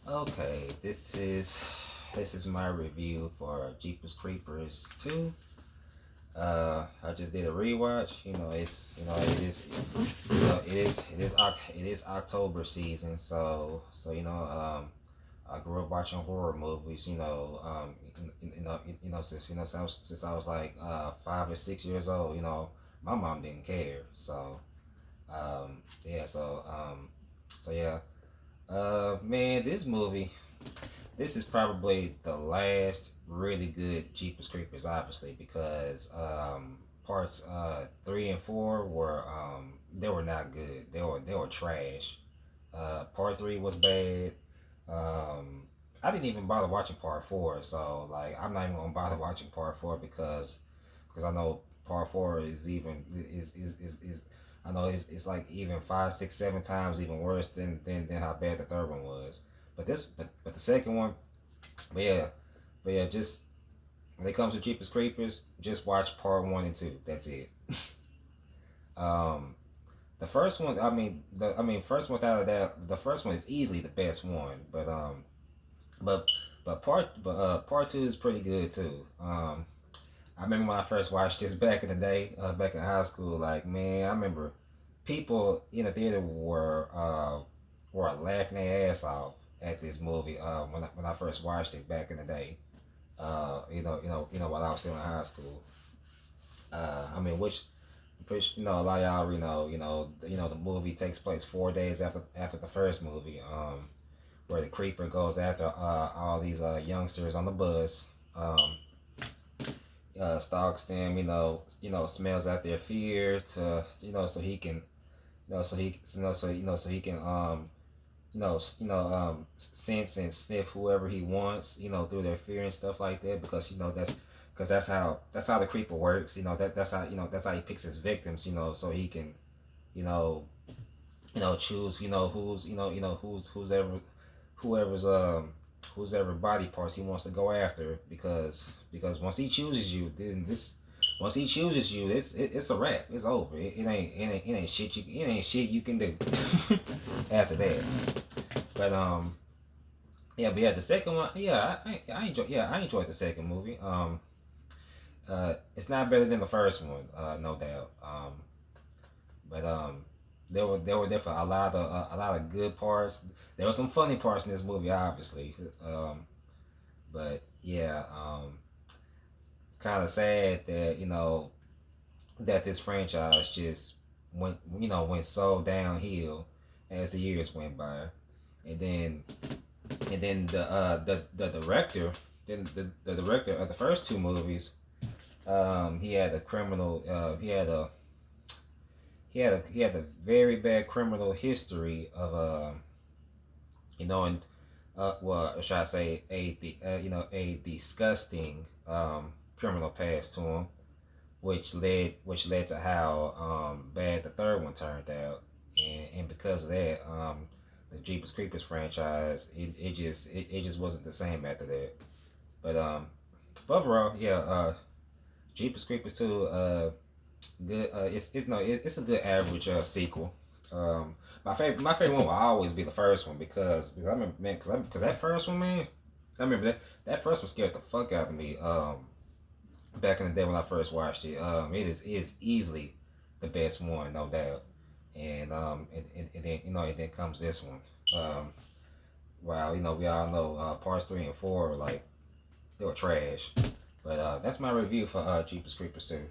Okay, this is my review for Jeepers Creepers 2. I just did a rewatch. It is October season, so I grew up watching horror movies. Since I was like 5 or 6 years old. My mom didn't care, yeah, so yeah, man, this is probably the last really good Jeepers Creepers, obviously, because parts 3 and 4 they were not good. They were trash. Part 3 was bad. Um, I didn't even bother watching part 4, so like I'm not even gonna bother watching part 4 because I know part 4 is I know it's like even 5, 6, 7 times even worse than how bad the third one was. But the second one, but yeah, just when it comes to Jeepers Creepers, just watch part 1 and 2. That's it. Um, the first one, first one without a doubt, the first one is easily the best one. But part 2 is pretty good too. I remember when I first watched this back in the day, back in high school. Like, man, I remember people in the theater were laughing their ass off at this movie. When I first watched it back in the day. While I was still in high school. Which a lot of y'all already know. The movie takes place 4 days after the first movie. Where the creeper goes after all these youngsters on the bus. Stalks them. Smells out their fear to so he can so he can sense and sniff whoever he wants, through their fear and stuff like that. Because that's how the creeper works. That's how he picks his victims. So he can, you know, choose, who's ever whoever's whose ever body parts he wants to go after. Because once he chooses you, it's a wrap. It's over. It ain't shit you can do after that. But but the second one, I enjoyed the second movie. It's not better than the first one, no doubt. But there were definitely a lot of good parts. There were some funny parts in this movie, obviously. But yeah, it's kind of sad that that this franchise just went so downhill as the years went by. And then the director, the director of the first two movies, he had a criminal, he had a very bad criminal history of and well, should I say a disgusting criminal past to him, which led to how bad the third one turned out. And because of that, the Jeepers Creepers franchise, it just wasn't the same after that. But overall, yeah, Jeepers Creepers 2, good. It's a good average sequel. My favorite one will always be the first one because I remember, man, because that first one, man, I remember that first one scared the fuck out of me. Back in the day when I first watched it, it is easily the best one, no doubt. And then and then comes this one. Wow, we all know parts 3 and 4 were like they were trash. But that's my review for Jeepers Creepers 2.